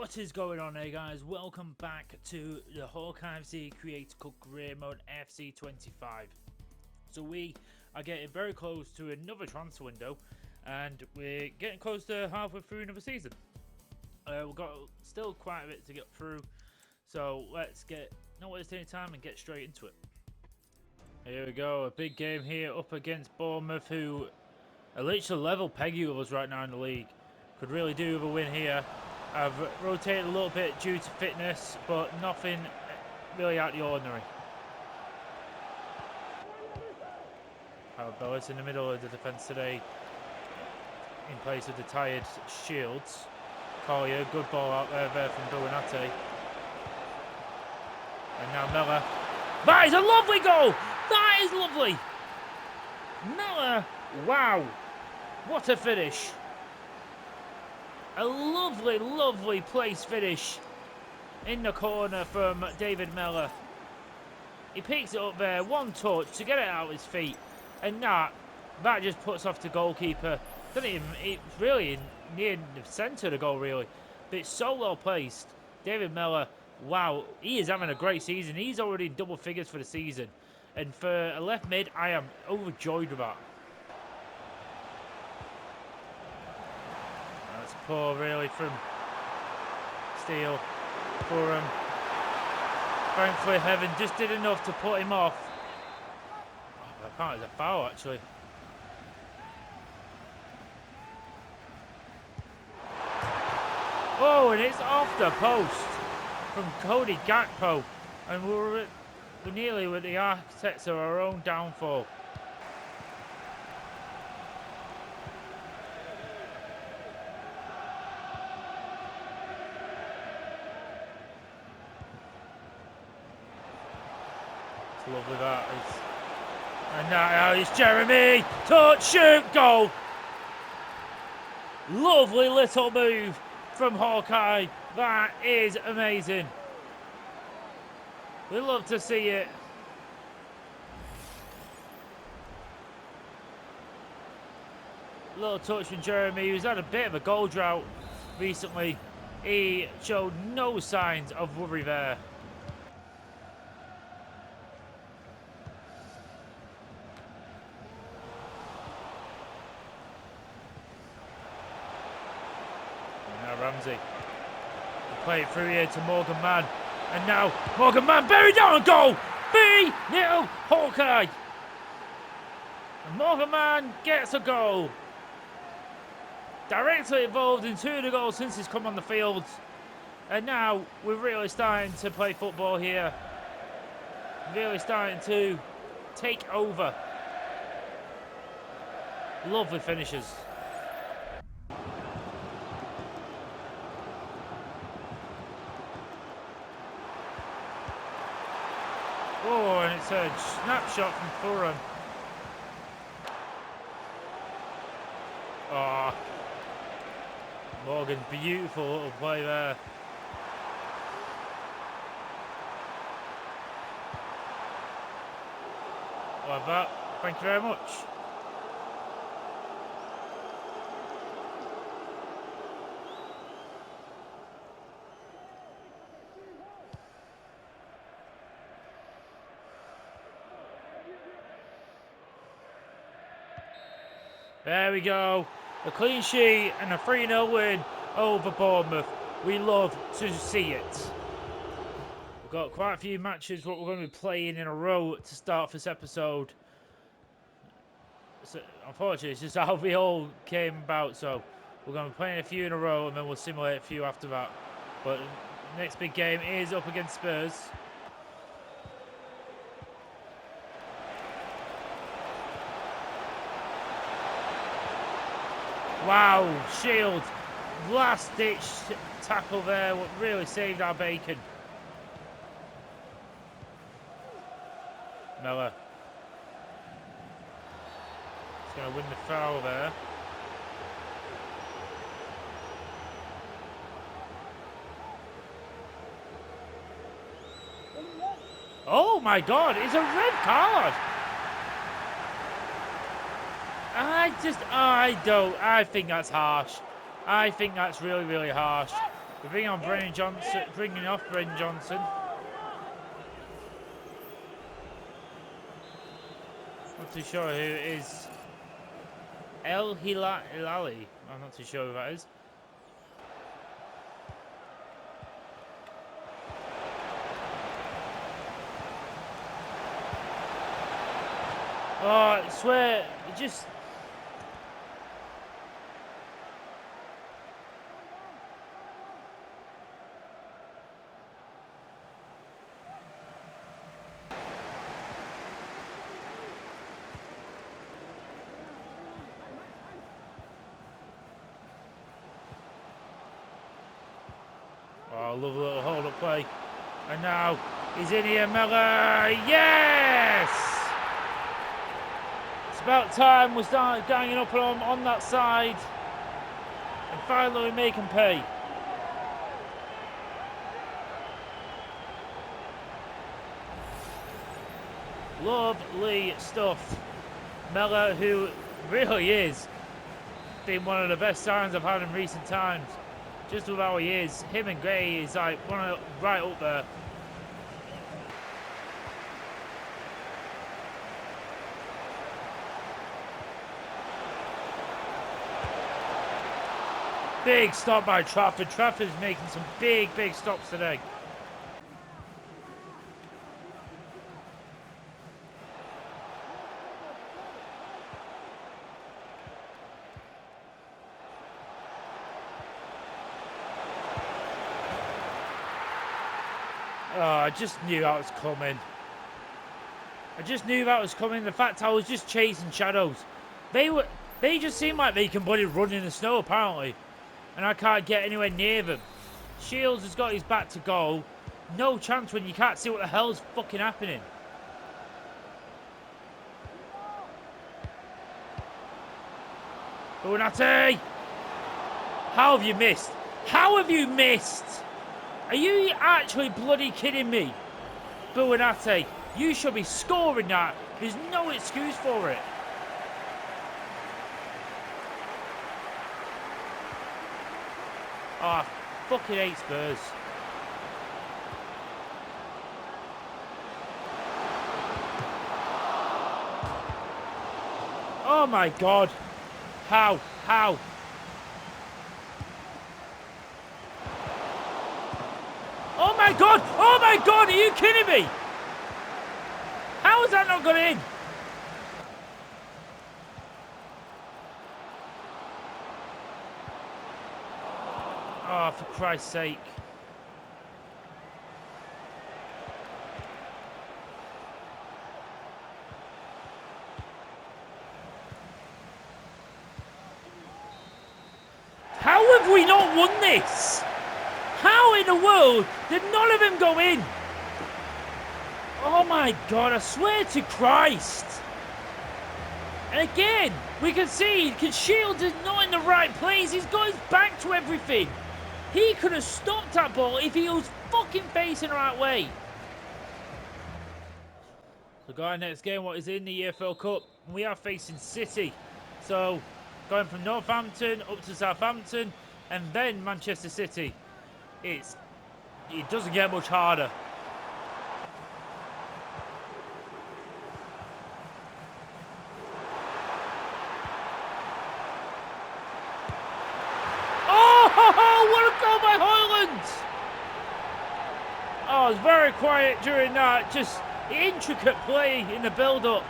What is going on here, guys? Welcome back to the Hawkeye FC Creator Cup Career Mode FC 25. So we are getting very close to another transfer window, and we're getting close to halfway through another season. We've got still quite a bit to get through, so let's not waste any time and get straight into it. Here we go, a big game here up against Bournemouth, who are literally level pegging with us right now in the league. Could really do with a win here. I've rotated a little bit due to fitness, but nothing really out of the ordinary. Bellis in the middle of the defence today, in place of the tired Shields. Collier, good ball out there from Buonate. And now Miller. That is a lovely goal! That is lovely! Miller, wow! What a finish! A lovely, lovely place finish in the corner from David Miller. He picks it up there, one touch to get it out of his feet, and that just puts off the goalkeeper. It's really near the centre of the goal, really, but it's so well placed. David Miller, wow, he is having a great season. He's already in double figures for the season, and for a left mid, I am overjoyed with that. Poor really from Steele. For thankfully Heaven just did enough to put him off. Oh, I can't, it's a foul actually. Oh, and it's off the post from Cody Gakpo, and we're nearly with the architects of our own downfall. Lovely that is. And now it's Jeremy. Touch, shoot, goal. Lovely little move from Hawkeye. That is amazing. We love to see it. Little touch from Jeremy, who's had a bit of a goal drought recently. He showed no signs of worry there. Ramsey. Play it through here to Morgan Mann. And now Morgan Mann buried down a goal! 3-0 Hawkeye! And Morgan Mann gets a goal. Directly involved in 2 of the goals since he's come on the field. And now we're really starting to play football here. Really starting to take over. Lovely finishes. Oh, and it's a snapshot from Thuram. Oh, Morgan, beautiful little play there. Like that. Thank you very much. There we go. A clean sheet and a 3-0 win over Bournemouth. We love to see it. We've got quite a few matches what we're going to be playing in a row to start this episode. So, unfortunately, it's just how we all came about. So we're going to be playing a few in a row and then we'll simulate a few after that. But the next big game is up against Spurs. Wow, Shield, last ditch tackle there, what really saved our bacon. Miller. He's going to win the foul there. Oh my God, it's a red card. I think that's harsh. I think that's really, really harsh. We're bringing on Brennan Johnson, bringing off Brennan Johnson. Not too sure who it is. El Hilali. I'm not too sure who that is. Oh, I swear, it just... Oh, lovely little hold-up play. And now, he's in here, Miller. Yes! It's about time we start ganging up on that side. And finally we make him pay. Lovely stuff. Miller, who really is been one of the best signs I've had in recent times. Just with how he is, him and Gray is like one of right up there. Big stop by Trafford. Trafford's making some big stops today. Oh, I just knew that was coming. The fact I was just chasing shadows. They just seem like they can bloody run in the snow apparently. And I can't get anywhere near them. Shields has got his back to goal. No chance when you can't see what the hell's fucking happening. Unati! How have you missed? How have you missed? Are you actually bloody kidding me? Buonate, you should be scoring that. There's no excuse for it. Oh, I fucking hate Spurs. Oh my God. How? Oh my God! Oh my God! Are you kidding me? How has that not got in? Oh, for Christ's sake. How have we not won this? How in the world did none of them go in? Oh my God, I swear to Christ. And again, we can see because Shields is not in the right place. He's got his back to everything. He could have stopped that ball if he was fucking facing the right way. So going next game, what is in the EFL Cup? We are facing City. So going from Northampton up to Southampton and then Manchester City. It doesn't get much harder. Oh, what a goal by Hoyland! Oh, it was very quiet during that. Just intricate play in the build-up.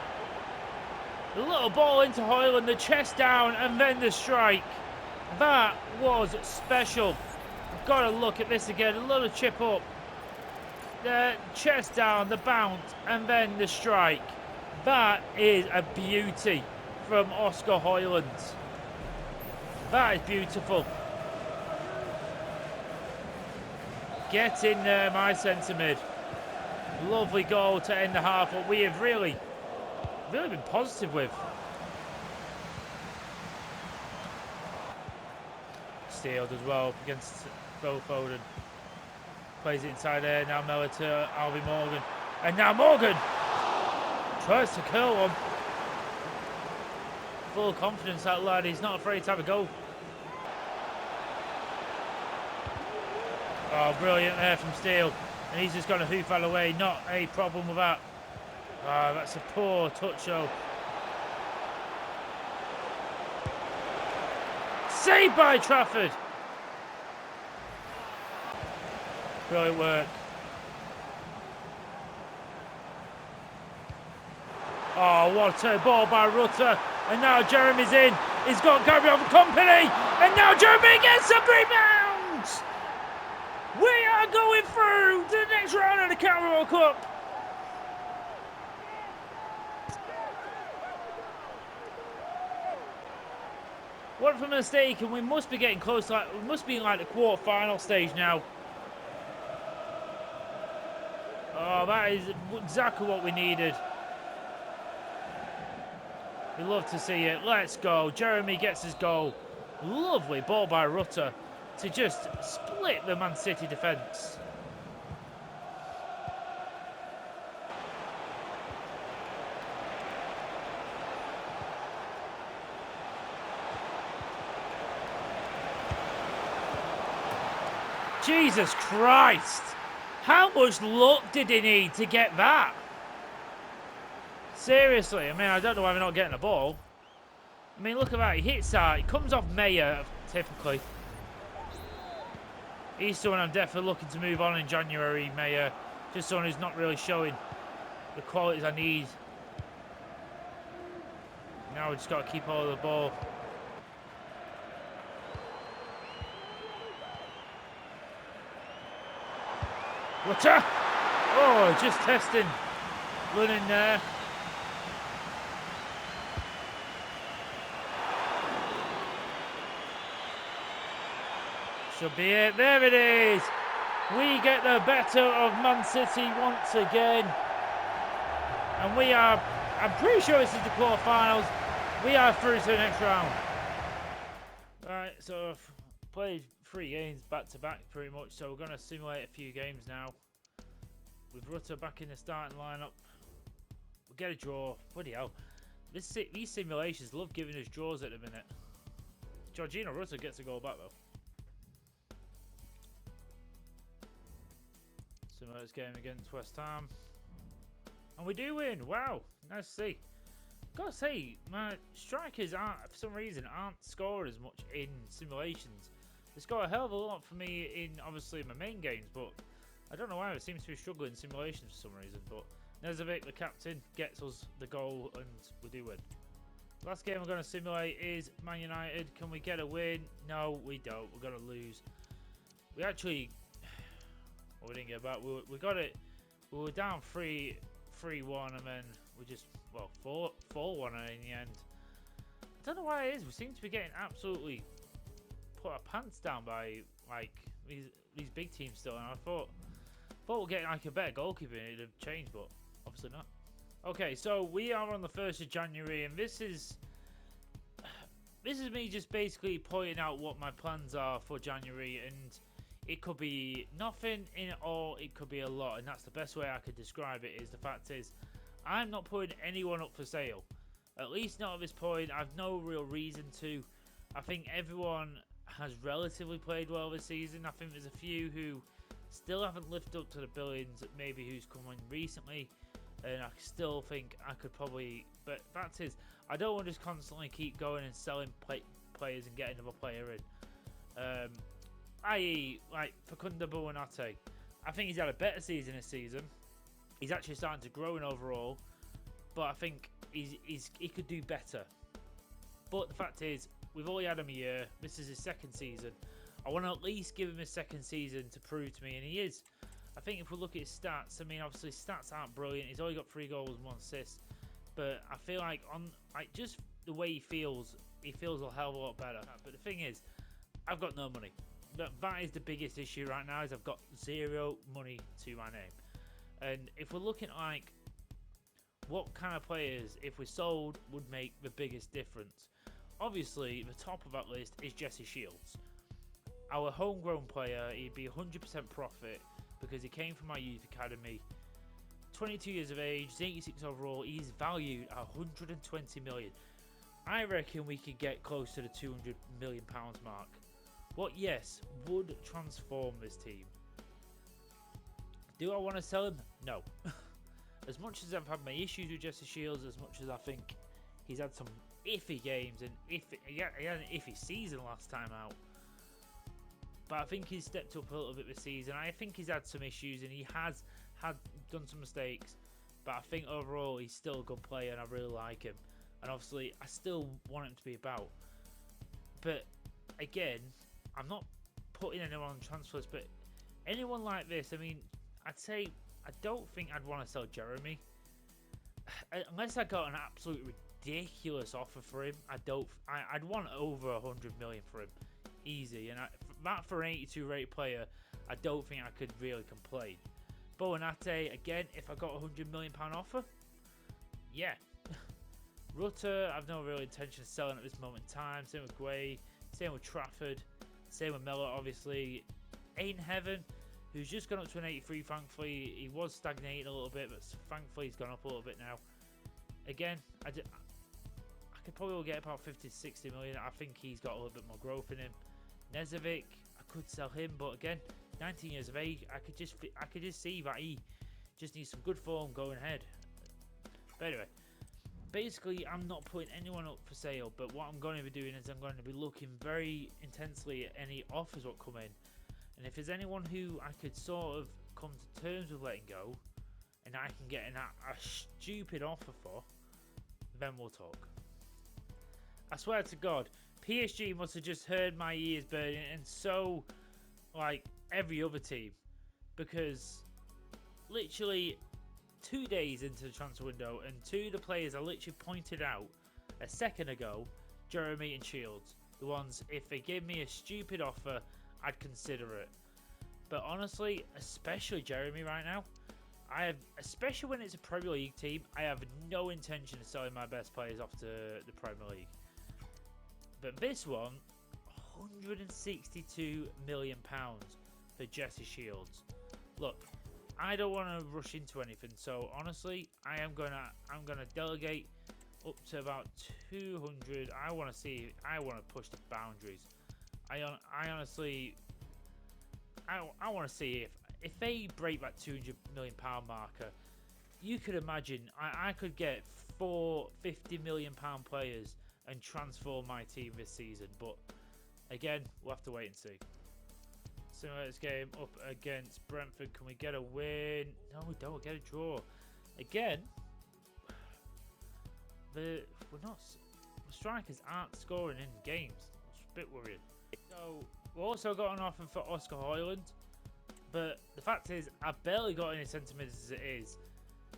The little ball into Hoyland, the chest down, and then the strike. That was special. I've got to look at this again. A little chip up. The chest down, the bounce, and then the strike. That is a beauty from Oscar Hoyland. That is beautiful. Get in there, my centre mid. Lovely goal to end the half. What we have really been positive with. Steeled as well against Phil Foden. Plays it inside there. Now Miller to Alvin Morgan. And now Morgan tries to curl one. Full confidence, that lad. He's not afraid to have a go. Oh, brilliant there from Steele. And he's just going to hoof out away. Not a problem with that. Oh, that's a poor touch, though. Saved by Trafford. Brilliant work. Oh, what a ball by Rutter. And now Jeremy's in. He's got Gabriel for company. And now Jeremy gets a rebound. We are going through to the next round of the Carabao Cup. What if I'm mistaken? We must be getting close. We must be in like the quarter-final stage now. Oh, that is exactly what we needed. We love to see it. Let's go. Jeremy gets his goal. Lovely ball by Rutter to just split the Man City defence. Jesus Christ! How much luck did he need to get that? Seriously, I mean, I don't know why we're not getting the ball. I mean, look at that. He hits that. It comes off Mayer, typically. He's someone I'm definitely looking to move on in January, Mayer. Just someone who's not really showing the qualities I need. Now we just got to keep hold of the ball. Rutter! Oh, just testing. Running there. Should be it. There it is. We get the better of Man City once again. And we are, I'm pretty sure this is the quarterfinals. We are through to the next round. Alright, so I've played 3 games back to back pretty much. So we're going to simulate a few games now. With Rutter back in the starting lineup. We'll get a draw. Bloody hell. These simulations love giving us draws at the minute. Jorginho Rutter gets a goal back though. Simulator's game against West Ham. And we do win. Wow. Nice to see. Gotta say, my strikers for some reason, aren't scoring as much in simulations. They score a hell of a lot for me in, obviously, my main games, but I don't know why. It seems to be struggling in simulations for some reason. But Nezovic, the captain, gets us the goal, and we do win. Last game we're going to simulate is Man United. Can we get a win? No, we don't. We're going to lose. We actually... Well, we didn't get back. We got it. We were down 3-1, and then we just, well, 4-1 in the end. I don't know why it is. We seem to be getting absolutely put our pants down by like these big teams still. And I thought we're getting like a better goalkeeper and it'd have changed, but obviously not. Okay, so we are on the 1st of January, and this is me just basically pointing out what my plans are for January, and it could be nothing in it, or it could be a lot, and that's the best way I could describe it. Is the fact is, I'm not putting anyone up for sale. At least not at this point. I've no real reason to. I think everyone has relatively played well this season. I think there's a few who still haven't lived up to the billions, maybe who's come in recently, and I still think I could probably. But the fact is, I don't want to just constantly keep going and selling players and getting another player in. I.e., like Facundo Buonanotte. I think he's had a better season this season. He's actually starting to grow in overall, but I think he could do better. But the fact is, we've only had him a year. This is his 2nd season. I want to at least give him his 2nd season to prove to me, and he is. I think if we look at his stats, I mean, obviously stats aren't brilliant. He's only got 3 goals and 1 assist, but I feel like just the way he feels a hell of a lot better. But the thing is, I've got no money. That is the biggest issue right now, is I've got 0 money to my name. And if we're looking at like what kind of players, if we sold, would make the biggest difference, obviously the top of that list is Jesse Shields. Our homegrown player, he'd be 100% profit because he came from our youth academy. 22 years of age, 86 overall, he's valued at 120 million. I reckon we could get close to the 200 million pounds mark what, yes, would transform this team. Do I want to sell him? No. As much as I've had my issues with Jesse Shields, as much as I think he's had some iffy games and he had an iffy season last time out, but I think he's stepped up a little bit this season. I think he's had some issues and he has done some mistakes, but I think overall he's still a good player and I really like him. And obviously I still want him to be about. But again, I'm not putting anyone on transfers, but anyone like this, I mean, I'd say I don't think I'd want to sell Jeremy unless I got an absolute ridiculous offer for him. I'd want over 100 million for him, easy. And that for an 82 rated player, I don't think I could really complain. Bowanate, again, if I got a £100 million offer, yeah. Rutter, I've no real intention of selling at this moment in time. Same with Guay, same with Trafford, same with Miller, obviously. Ain't Heaven, who's just gone up to an 83, thankfully. He was stagnating a little bit, but thankfully he's gone up a little bit now. Again, I could probably get about 50 to 60 million. I think he's got a little bit more growth in him. Nezovic, I could sell him, but again, 19 years of age, I could just see that he just needs some good form going ahead. But anyway, basically, I'm not putting anyone up for sale, but what I'm going to be doing is I'm going to be looking very intensely at any offers that come in. And if there's anyone who I could sort of come to terms with letting go, and I can get a stupid offer for, then we'll talk. I swear to God, PSG must have just heard my ears burning, and so, like, every other team. Because, literally, 2 days into the transfer window, and two of the players I literally pointed out a second ago, Jeremy and Shields, the ones, if they gave me a stupid offer, I'd consider it. But honestly, especially Jeremy right now, especially when it's a Premier League team, I have no intention of selling my best players off to the Premier League. But this one, £162 million for Jesse Shields. Look, I don't want to rush into anything, so honestly, I'm gonna delegate up to about 200. I want to push the boundaries. I honestly, I want to see if they break that £200 million marker. You could imagine I could get 4 £50 million players and transform my team this season. But again, we'll have to wait and see. So let's game up against Brentford. Can we get a win? No, we don't. Get a draw. Again, the strikers aren't scoring in games. It's a bit worrying. So we also got an offer for Oscar Højlund, but the fact is I barely got any sentiment as it is,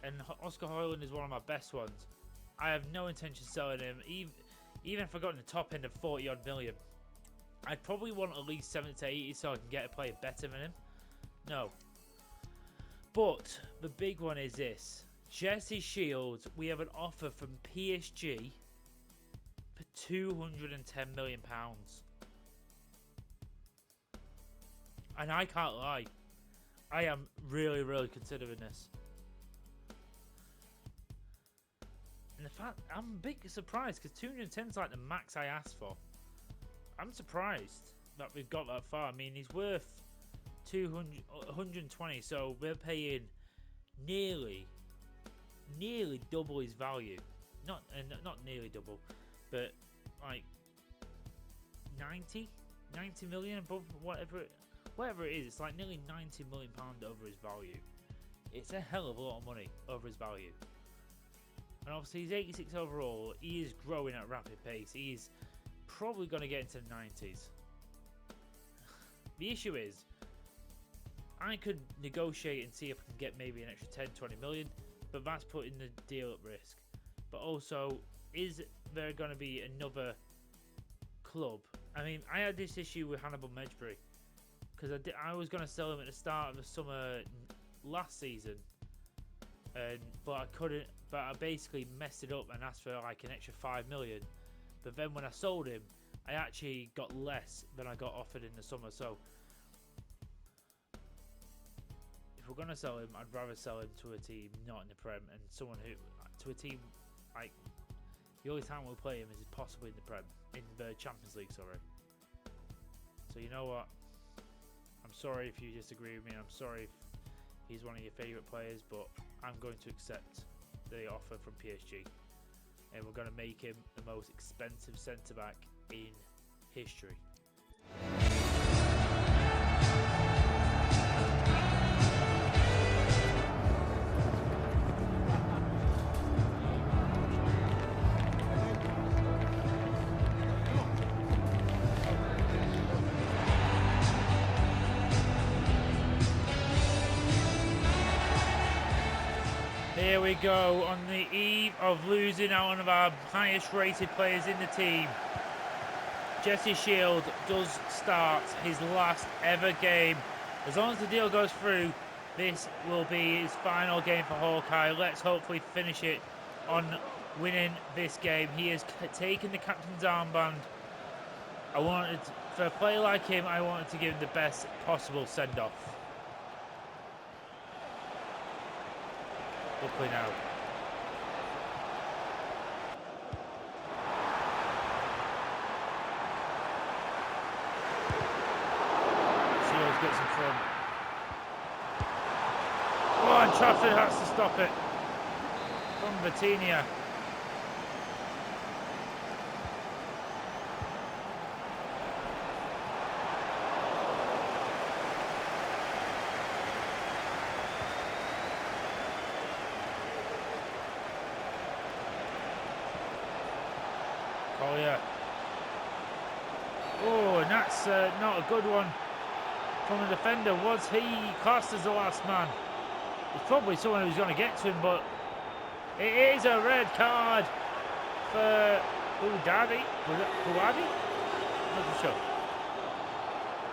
and Oscar Højlund is one of my best ones. I have no intention of selling him, even if I got in the top end of 40 odd million. I'd probably want at least 70 to 80 so I can get a player better than him. No. But the big one is this. Jesse Shields, we have an offer from PSG for £210 million. And I can't lie, I am really, really considering this. And the fact, I'm a bit surprised because 210 is like the max I asked for. I'm surprised that we've got that far. I mean, he's worth 120, so we're paying nearly double his value. Not nearly double, but like 90 million above whatever it is. It's like nearly £90 million over his value. It's a hell of a lot of money over his value. And obviously he's 86 overall. He is growing at a rapid pace. He's probably going to get into the 90s. The issue is, I could negotiate and see if I can get maybe an extra 10-20 million, but that's putting the deal at risk. But also, is there going to be another club? I mean, I had this issue with Hannibal Mejbri because I was going to sell him at the start of the summer last season, but I couldn't. But I basically messed it up and asked for like an extra 5 million. But then when I sold him, I actually got less than I got offered in the summer. So if we're gonna sell him, I'd rather sell him to a team not in the Prem, and someone to a team like the only time we'll play him is possibly in the Prem, in the Champions League. Sorry. So you know what? I'm sorry if you disagree with me. I'm sorry if he's one of your favourite players, but I'm going to accept the offer from PSG. And we're going to make him the most expensive centre-back in history. Here we go on the eve of losing out one of our highest rated players in the team. Jesse Shield does start his last ever game. As long as the deal goes through, this will be his final game for Hawkeye. Let's hopefully finish it on winning this game. He has taken the captain's armband. For a player like him, I wanted to give him the best possible send-off. Luckily now. Shields gets in front. Oh, and Trafford has to stop it. From Vitinha. Collier. Oh, and that's not a good one from the defender. Was he classed as the last man? It's probably someone who's going to get to him, but it is a red card for Udadi. Uadi? Not too sure.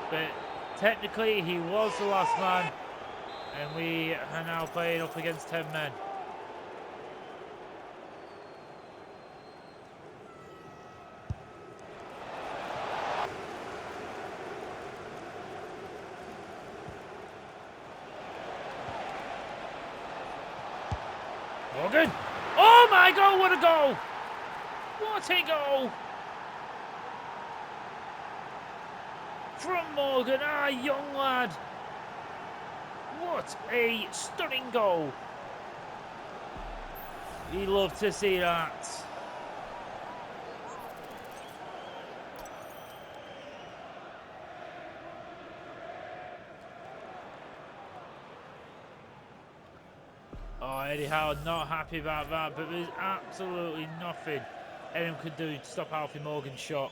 But technically, he was the last man, and we are now playing up against 10 men. Morgan. Oh my God, what a goal! What a goal! From Morgan, our young lad. What a stunning goal. We love to see that. Oh, Eddie Howe not happy about that, but there's absolutely nothing anyone could do to stop Alfie Morgan's shot.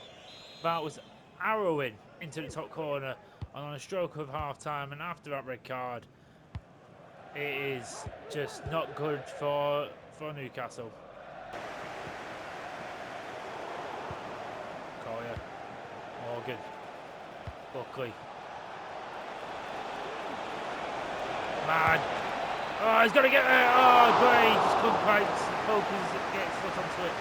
That was arrowing into the top corner on a stroke of half time, and after that red card, it is just not good for Newcastle. Collier, Morgan, Buckley. Man. Oh, he's got to get there. Oh, great. Just couldn't quite focus, get his foot onto it.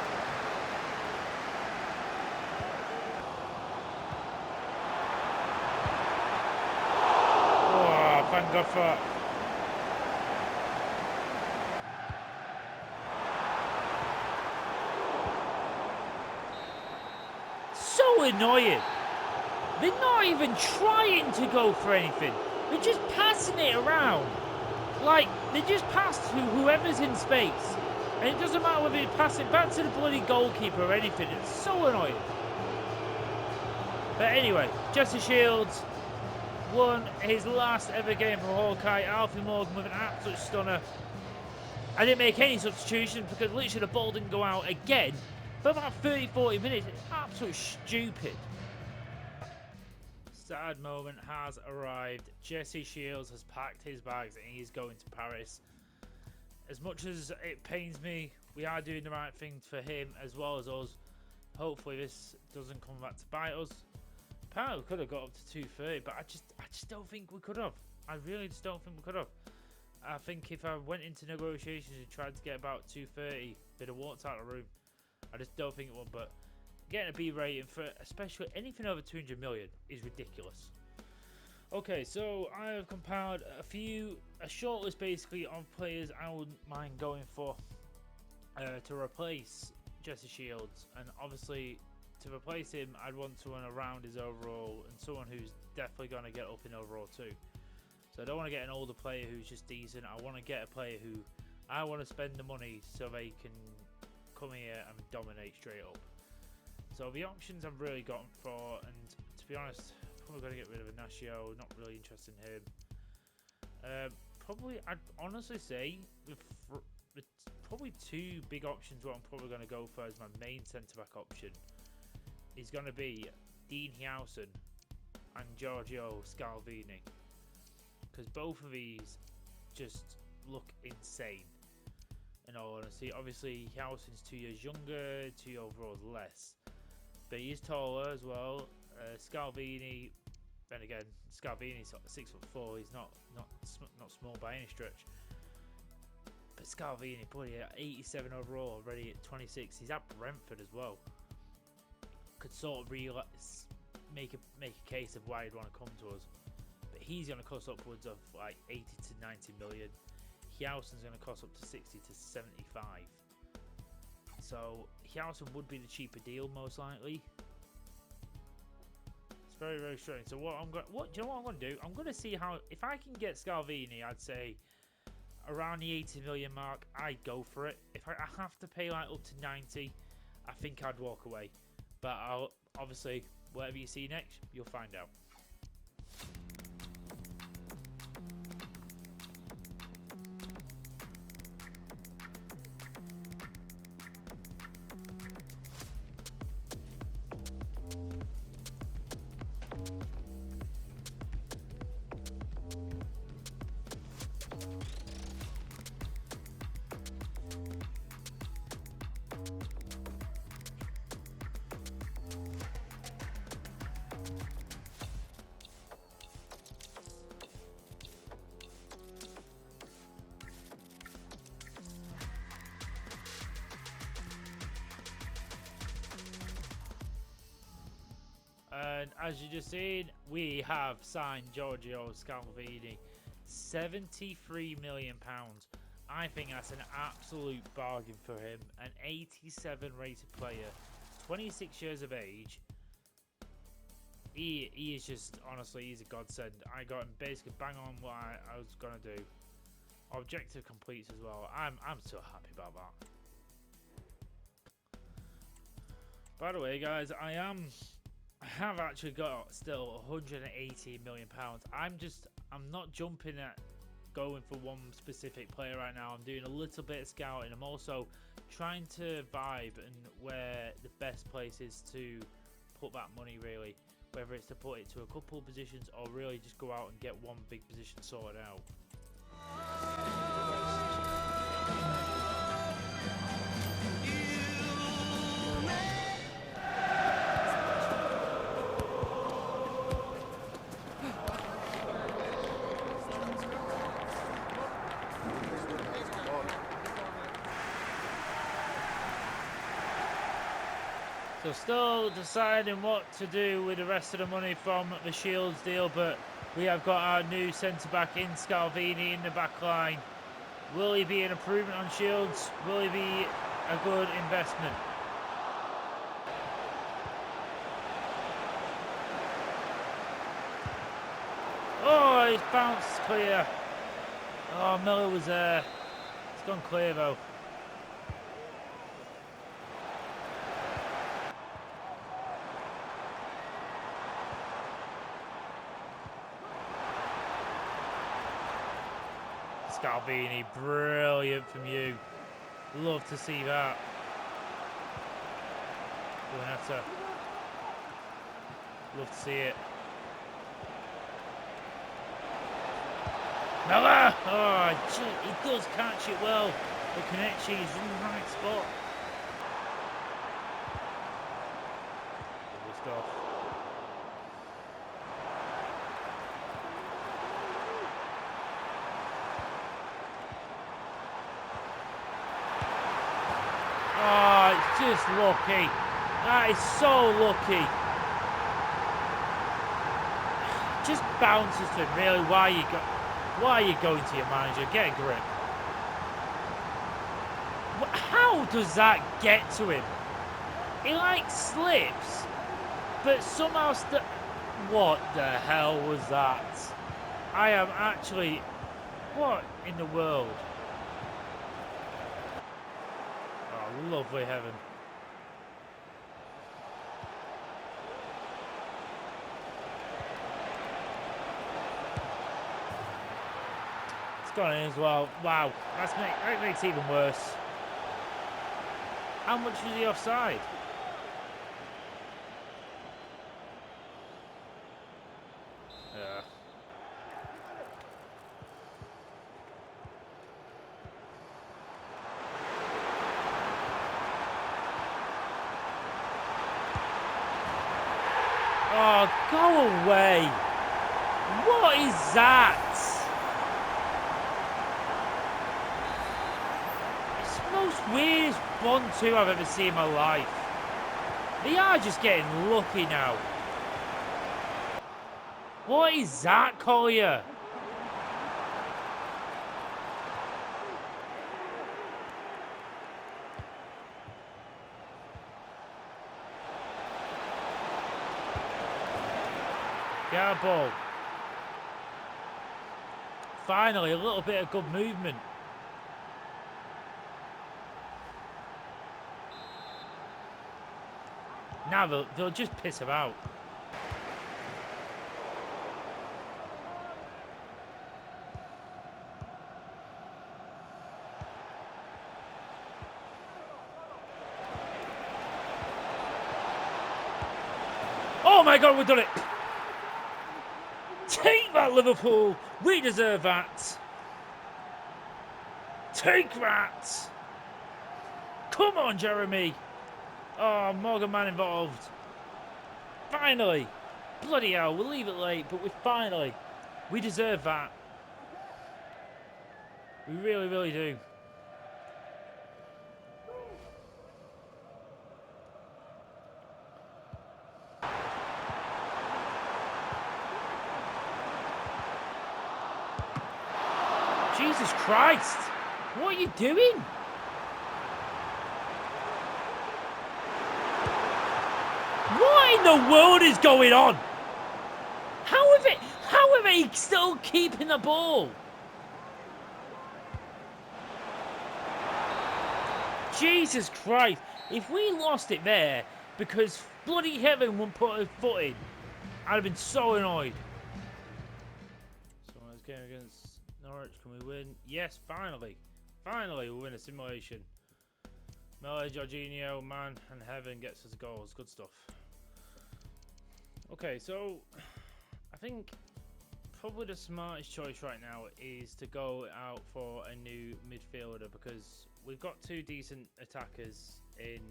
Oh, thank God for that. So annoying. They're not even trying to go for anything. They're just passing it around. Like, they just pass to whoever's in space. And it doesn't matter whether you pass it back to the bloody goalkeeper or anything. It's so annoying. But anyway, Jesse Shields won his last ever game for Hawkeye. Alfie Morgan with an absolute stunner. I didn't make any substitutions because literally the ball didn't go out again for about 30-40 minutes. It's absolutely stupid. Sad moment has arrived. Jesse Shields has packed his bags and he's going to Paris. As much as it pains me, we are doing the right thing for him as well as us. Hopefully this doesn't come back to bite us. Apparently we could have got up to 230, but I just don't think we could have. I really just don't think we could have. I think if I went into negotiations and tried to get about 230, they'd have walked out of the room. I just don't think it would, but getting a B rating for especially anything over 200 million is ridiculous. Okay, so I have compiled a short list basically of players I wouldn't mind going for to replace Jesse Shields, and obviously to replace him, I'd want someone around his overall and someone who's definitely going to get up in overall too. So I don't want to get an older player who's just decent. I want to get a player who I want to spend the money so they can come here and dominate straight up. So the options I've really gotten for, and to be honest, probably going to get rid of Ignacio. Not really interested in him. Probably, I'd honestly say probably two big options. What I'm probably going to go for as my main centre-back option is going to be Dean Howson and Giorgio Scalvini, because both of these just look insane. In all honesty, obviously Howson's 2 years younger, 2 overalls less, but he is taller as well. Scalvini, then again, Scalvini's 6'4". He's not small by any stretch. But Scalvini, probably at 87 overall, already at 26. He's at Brentford as well. Could sort of make a case of why he'd want to come to us. But he's going to cost upwards of like 80 to 90 million. Howson's going to cost up to 60 to 75. So Howson would be the cheaper deal most likely. It's very, very strange. So do you know what I'm going to do? I'm going to see how, if I can get Scalvini, I'd say around the 80 million mark, I'd go for it. If I have to pay like up to 90, I think I'd walk away. But I'll obviously, whatever you see next, you'll find out. And as you just seen, we have signed Giorgio Scalvini, £73 million. I think that's an absolute bargain for him. An 87 rated player, 26 years of age. He is just, honestly, he's a godsend. I got him basically bang on what I was going to do. Objective completes as well. I'm so happy about that. By the way, guys, I have actually got still £180 million. I'm not jumping at going for one specific player right now. I'm doing a little bit of scouting. I'm also trying to vibe and where the best place is to put that money, really. Whether it's to put it to a couple of positions or really just go out and get one big position sorted out. So still deciding what to do with the rest of the money from the Shields deal, but we have got our new centre-back in Scalvini in the back line. Will he be an improvement on Shields? Will he be a good investment? Oh, he's bounced clear. Oh, Miller was there. It's gone clear though. Scalvini, brilliant from you. Love to see that. Buonetta. Love to see it. Miller! Oh, he does catch it well. The connection is in the right spot. Lovely stuff. Oh, it's just lucky. That is so lucky. Just bounces to him, really. Why are you going to your manager? Get a grip. How does that get to him? He like slips, but somehow what the hell was that? I am actually... What in the world? Oh, lovely heaven. It's gone in as well. Wow, that makes it even worse. How much was he offside? Yeah. Oh, go away. What is that? It's the most weirdest 1-2 I've ever seen in my life. They are just getting lucky now. What is that, Collier? Get a ball. Finally, a little bit of good movement. Now they'll just piss him out. Oh my God, we've done it! Take that, Liverpool! We deserve that! Take that! Come on, Jeremy! Oh, Morgan Man involved. Finally! Bloody hell, we'll leave it late, but we deserve that. We really, really do. Jesus Christ! What are you doing? What in the world is going on? How are they still keeping the ball? Jesus Christ! If we lost it there because bloody heaven wouldn't put a foot in, I'd have been so annoyed. So let's game against Norwich. Can we win? Yes, finally. Finally, we win a simulation. Mele, Jorginho, Man, and Heaven gets us goals. Good stuff. Okay, so I think probably the smartest choice right now is to go out for a new midfielder because we've got two decent attackers in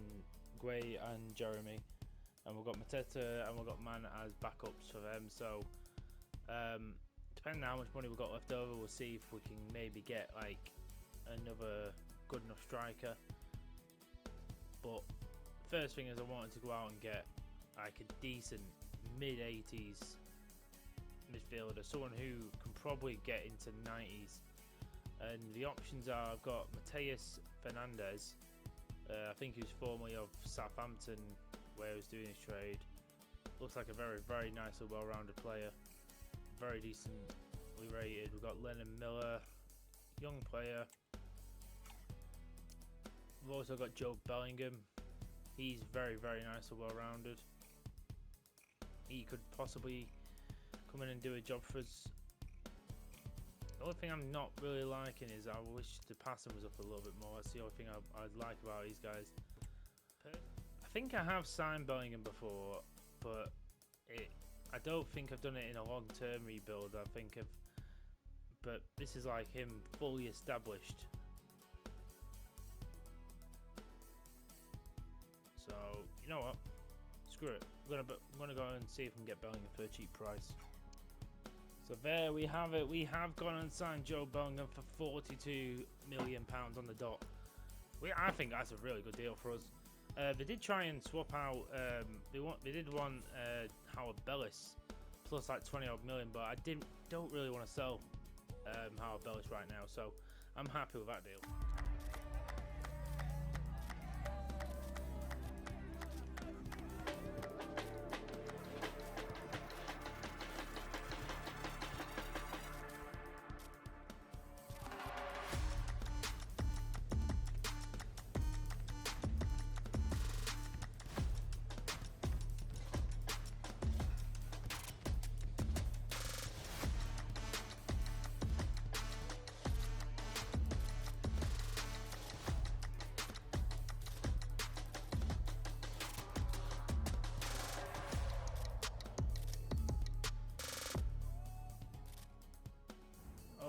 Gray and Jeremy, and we've got Mateta and we've got Man as backups for them. So depending on how much money we've got left over, we'll see if we can maybe get like another good enough striker. But first thing is I wanted to go out and get like a decent mid-80s midfielder, someone who can probably get into 90s. And the options are, I've got Mateus Fernandez, I think he was formerly of Southampton where he was doing his trade. Looks like a very, very nice and well-rounded player, very decently rated. We've got Lennon Miller, young player. We've also got Joe Bellingham. He's very, very nice and well-rounded. He could possibly come in and do a job for us. The only thing I'm not really liking is I wish the passing was up a little bit more. That's the only thing I'd like about these guys. I think I have signed Bellingham before, but I don't think I've done it in a long-term rebuild. But this is like him fully established. So you know what? Screw it. I'm gonna go and see if we can get Bellingham for a cheap price. So there we have it. We have gone and signed Joe Bellingham for £42 million on the dot. I think that's a really good deal for us. They did try and swap out. They did want Howard Bellis plus like 20 odd million, but I don't really want to sell Howard Bellis right now. So I'm happy with that deal.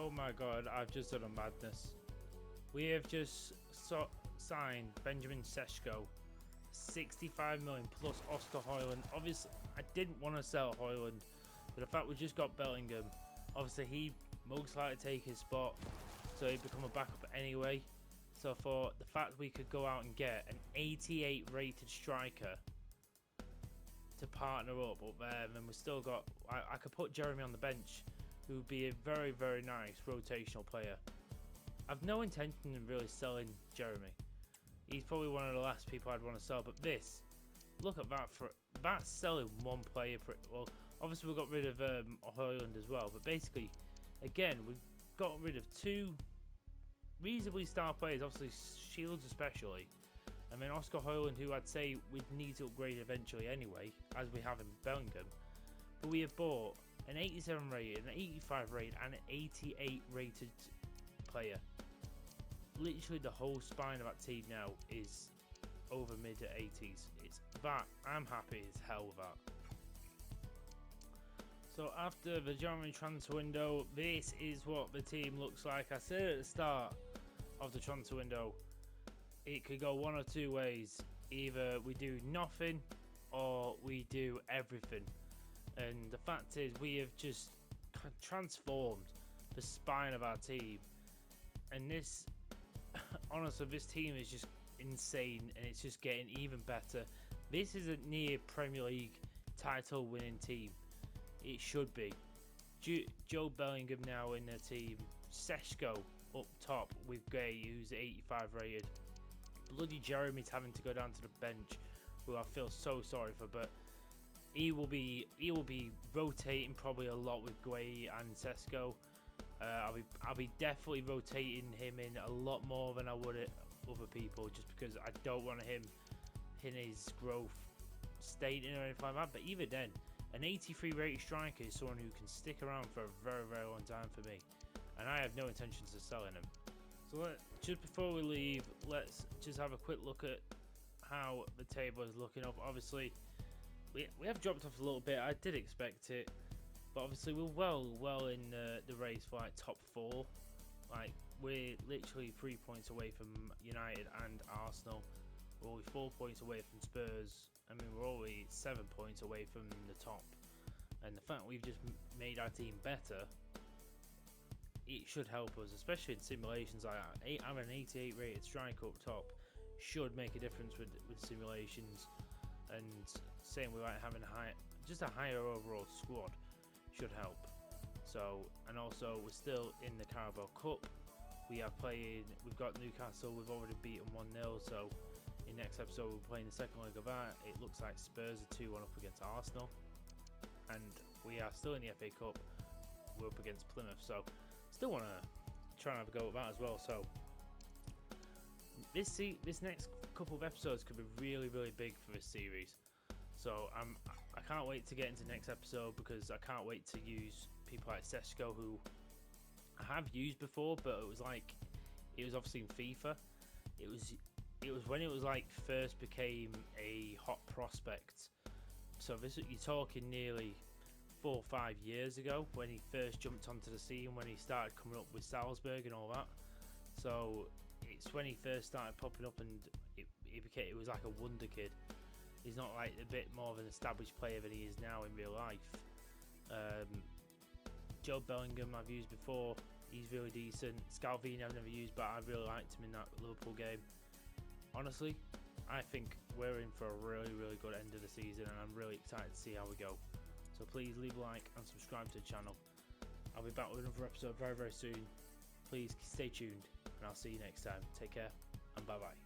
Oh my god, I've just done a madness. We have just signed Benjamin Sesko, 65 million plus Oscar Højlund. Obviously, I didn't want to sell Højlund, but the fact we just got Bellingham, obviously he most likely take his spot, so he'd become a backup anyway. So for the fact we could go out and get an 88 rated striker to partner up there, and then we still got, I could put Jeremy on the bench, who would be a very, very nice rotational player. I've no intention of really selling Jeremy. He's probably one of the last people I'd want to sell, but this, look at that, that's selling one player. Well, obviously we got rid of Højlund as well, but basically, again, we've got rid of two reasonably star players, obviously Shields especially, and then Oscar Højlund, who I'd say we'd need to upgrade eventually anyway, as we have in Bellingham. But we have bought an 87 rated, an 85 rated, and an 88 rated player. Literally the whole spine of that team now is over mid to 80s. It's that, I'm happy as hell with that. So after the January transfer window, this is what the team looks like. I said at the start of the transfer window, it could go one or two ways. Either we do nothing or we do everything. And the fact is, we have just transformed the spine of our team. And this, honestly, this team is just insane, and it's just getting even better. This is a near Premier League title winning team. It should be. Joe Bellingham now in the team. Sesko up top with Gay, who's 85 rated. Bloody Jeremy's having to go down to the bench, who I feel so sorry for, but he will be rotating probably a lot with Guay and Sesko. I'll be definitely rotating him in a lot more than I would other people, just because I don't want him in his growth state or anything like that. But even then, an 83 rated striker is someone who can stick around for a very, very long time for me, and I have no intentions of selling him. So just before we leave, let's just have a quick look at how the table is looking up. Obviously, we have dropped off a little bit. I did expect it, but obviously we're well in the race for like top 4. Like, we're literally 3 points away from United and Arsenal. We're only 4 points away from Spurs. I mean, we're only 7 points away from the top. And the fact we've just made our team better, it should help us, especially in simulations like that. I'm an 88 rated striker up top, should make a difference with simulations. And same with like having a higher overall squad should help. So, and also we're still in the Carabao Cup. We've got Newcastle, we've already beaten 1-0, so in next episode we're playing the second leg of that. It looks like Spurs are 2-1 up against Arsenal, and we are still in the FA Cup. We're up against Plymouth, so still want to try and have a go at that as well. So this next couple of episodes could be really, really big for this series. So I can't wait to get into the next episode, because I can't wait to use people like Sesko, who I have used before, but it was obviously in FIFA. It was when it was like first became a hot prospect. So you're talking nearly 4 or 5 years ago, when he first jumped onto the scene, when he started coming up with Salzburg and all that. So it's when he first started popping up, and it was like a wonder kid. He's not like a bit more of an established player than he is now in real life. Joe Bellingham I've used before. He's really decent. Scalvini I've never used, but I really liked him in that Liverpool game. Honestly, I think we're in for a really, really good end of the season, and I'm really excited to see how we go. So please leave a like and subscribe to the channel. I'll be back with another episode very, very soon. Please stay tuned, and I'll see you next time. Take care, and bye-bye.